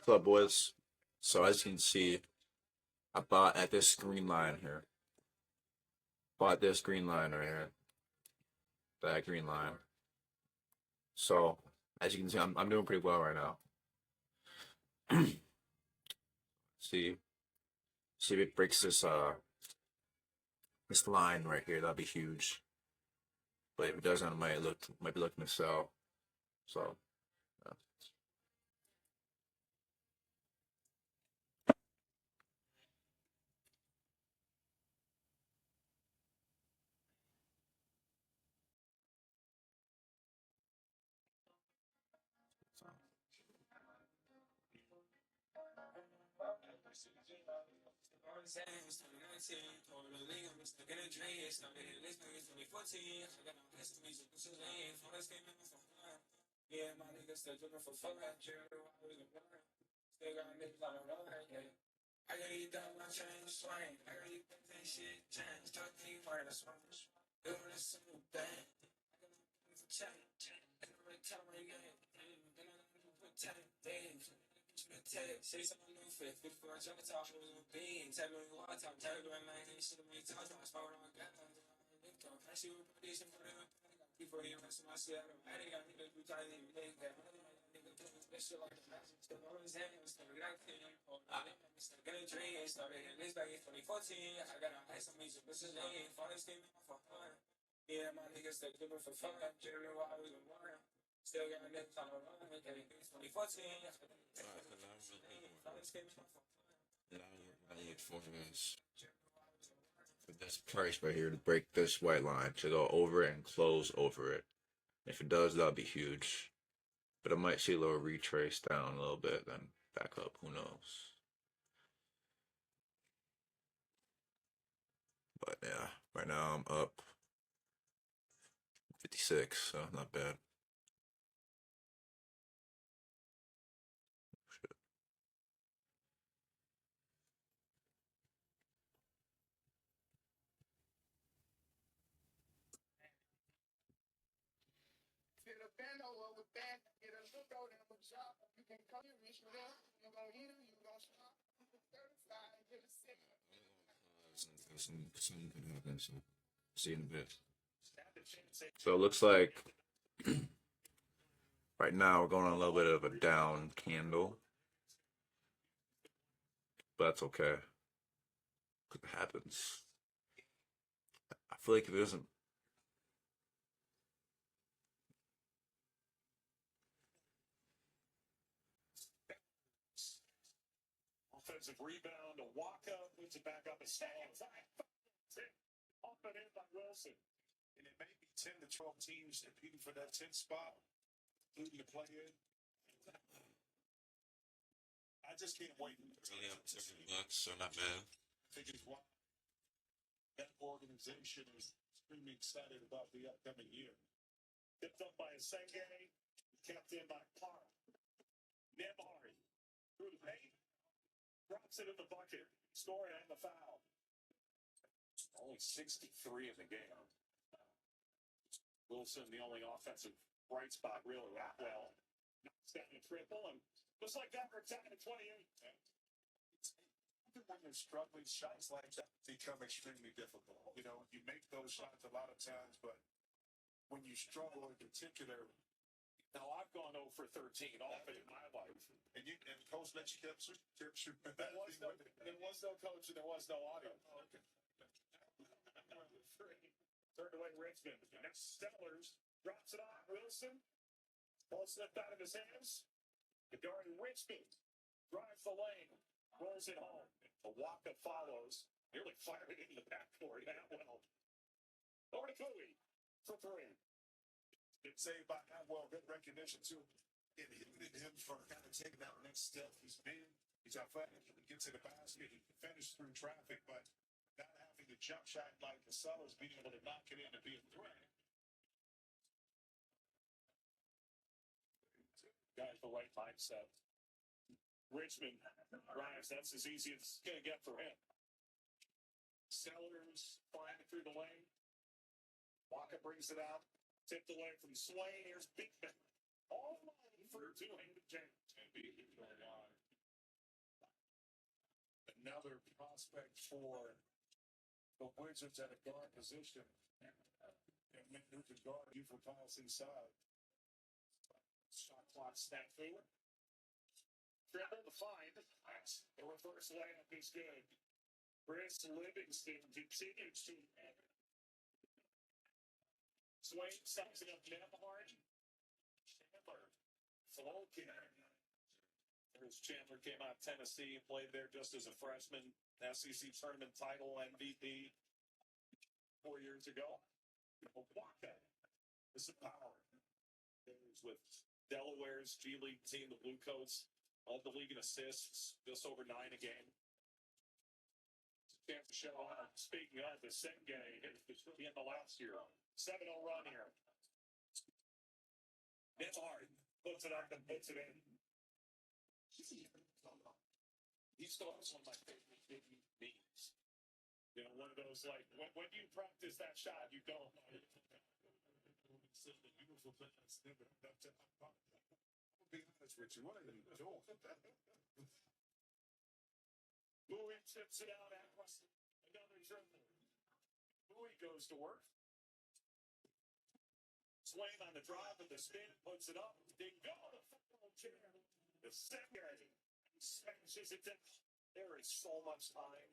What's up, boys? So as you can see, I bought at this green line here. Bought this green line right here. That green line. So as you can see, I'm doing pretty well right now. see, see if it breaks this line right here. That'd be huge. But if it doesn't, it might be looking to sell. So. Yeah. I need for this price right here to break this white line to go over it and close over it. If it does, that'll be huge. But I might see a little retrace down a little bit, then back up. Who knows? But yeah, right now I'm up 56, so not bad. Something could happen, so see in a bit. So it looks like right now we're going on a little bit of a down candle, but that's okay. It happens. I feel like if it doesn't. Offensive rebound, a walk-up, puts it back up and stands. Off and in by Wilson. And it may be 10 to 12 teams competing for that 10th spot, including the play-in. I just can't wait. Really up $30, so not bad. I think it's why that organization is extremely excited about the upcoming year. Tipped up by Asenge, kept in by Park. Nembhard through the paint, drops it in the bucket, score and the foul. Only 63 in the game. Wilson, the only offensive bright spot, really well. Knocks down a triple, and just like that, we're tied at 28. Even when you're struggling, shots like that become extremely difficult. You know, you make those shots a lot of times, but when you struggle in particular, now I've gone 0 for 13 often in my life. And coach let you keep shooting. There was no coach and there was no audio. Oh, okay. Turned away Richmond. Next Stellars drops it on Wilson. Ball slipped out of his hands. Guarding Richmond drives the lane, rolls it home. A walk-up follows, nearly firing into the backcourt. Atwell. Over to Cooley for three. It's saved by Atwell. Good recognition, too. It hit him for kind of taking that next step. He's athletic. He gets to the basket. He can finish through traffic, but not having the jump shot like the Sellers, being able to knock it in and be a threat. Guys, the right mindset. Richmond drives. That's as easy as it's going to get for him. Sellers flying through the lane. Walker brings it out. Tipped away from Swain. Here's Bigman. All line for two-handed James. And Bigman going on. prospect for the Wizards at a guard position. And Nick who can guard you for pass inside. Shot clock snap through. Dribble to find. The reverse layup is good. Chris Livingston continues to Swain stops it up Nemhard. Chandler. Flokin. There's Chandler, came out of Tennessee and played there just as a freshman. SEC tournament title MVP 4 years ago. Waka is a power. He's with Delaware's G League team, the Blue Coats. Led the league in assists, just over 9 a game. Chance to show up. Speaking of, the Senge hit the end of last year. 7-0 run here. Nemhard puts it up and puts it in. He still has one of my favorite big memes. You know, one of those like, when you practice that shot, you go. It's a beautiful pass. I'll be honest with you. What are you doing? Bowie tips it out at another dribble. Bowie goes to work. Swain on the drive with the spin, puts it up. They go to the chair. The second smashes it down. There is so much time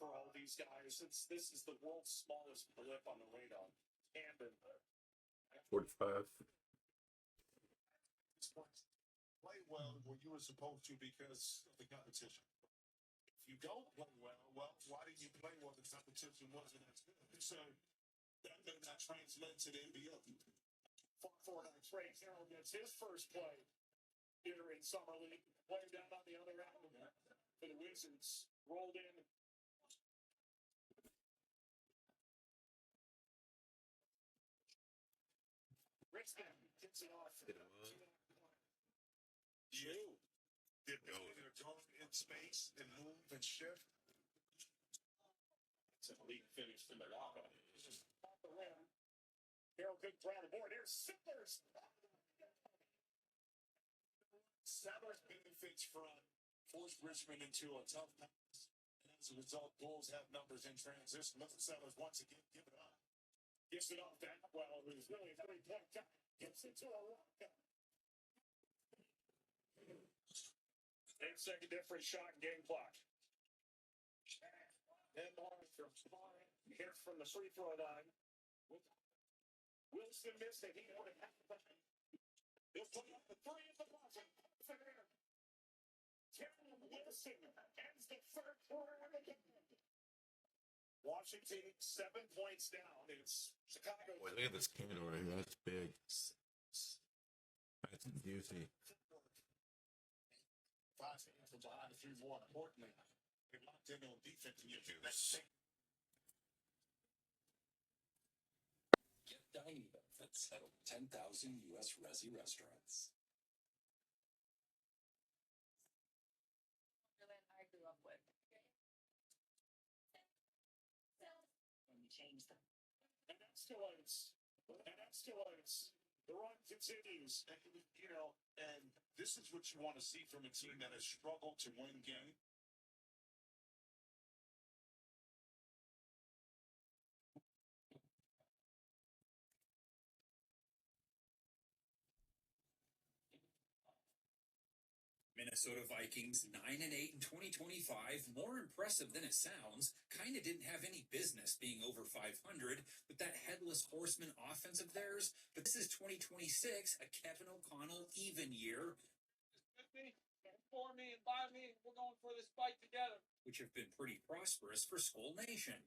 for all these guys. This is the world's smallest blip on the radar. Camden. 45. Play well when you were supposed to because of the competition. If you don't play well, why didn't you play well? The competition wasn't as good. So that may not translate to the NBA. Far forward on Trey Carroll gets his first play here in Summer League. Playing down on the other end for the Wizards. Rolled in. Richmond gets it off. You. The ability to go in space and move and shift. It's an elite finish from the lock. Just off the rim. Carroll couldn't grab the board. Here's Sellers. Sellers benefits from forced Richmond into a tough pass. And as a result, Bulls have numbers in transition. Look at Sellers once again. Give it up. Gives it off to Atwell, who's really a 3-point guy. Gets it to a rock. 8-second difference shot and game clock. And from here from the free throw line. Wilson missed it. He would have had the He'll put up the 3 at the buzzer. Terry Wilson ends the third quarter of the game. Washington 7 points down. It's Chicago. Boy, look at this camera right here. That's big. That's beauty. 5 seconds from behind the 3 more importantly. They locked in on defense and you do that. Get dining benefits at over 10,000 U.S. Resi restaurants. Wonderland I grew up with. And you change them. And that's still ice. The run continues. And, you know, and this is what you want to see from a team that has struggled to win game. Minnesota Vikings 9-8 in 2025, more impressive than it sounds. Kinda didn't have any business being over 500 with that headless horseman offense of theirs. But this is 2026, a Kevin O'Connell even year. For me and by me, we're going for this fight together. Which have been pretty prosperous for Skull Nation.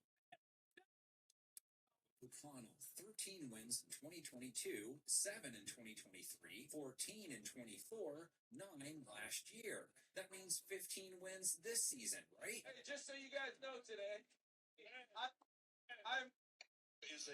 O'Connell, 13 wins in 2022, 7 in 2023, 14 in 24, 9 last year. That means 15 wins this season, right? Hey, just so you guys know today, I'm Is a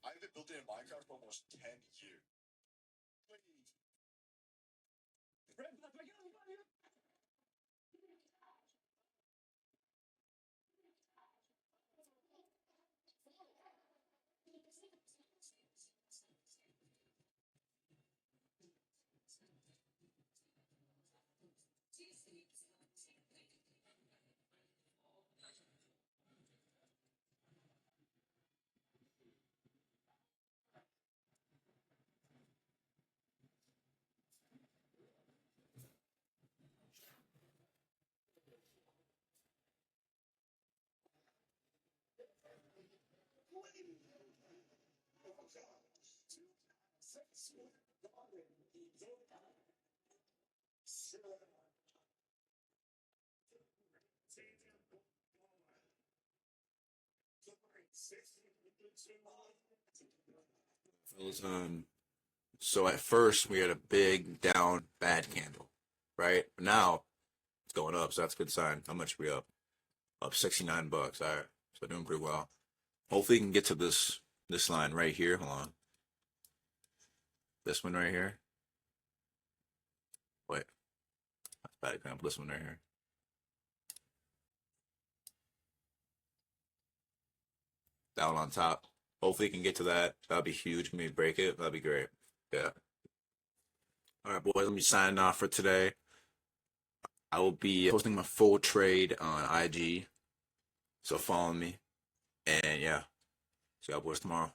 I've been building in Minecraft for almost 10 years. So at first we had a big down bad candle, right? But now it's going up, so that's a good sign. How much are we up? Up $69. All right, so doing pretty well. Hopefully, you can get to this line right here. Hold on, this one right here. Wait, that's a bad example. This one right here. That one on top. Hopefully, you can get to that. That'd be huge. Maybe break it. That'd be great. Yeah. All right, boys. Let me sign off for today. I will be posting my full trade on IG. So follow me. And yeah. See y'all boys tomorrow.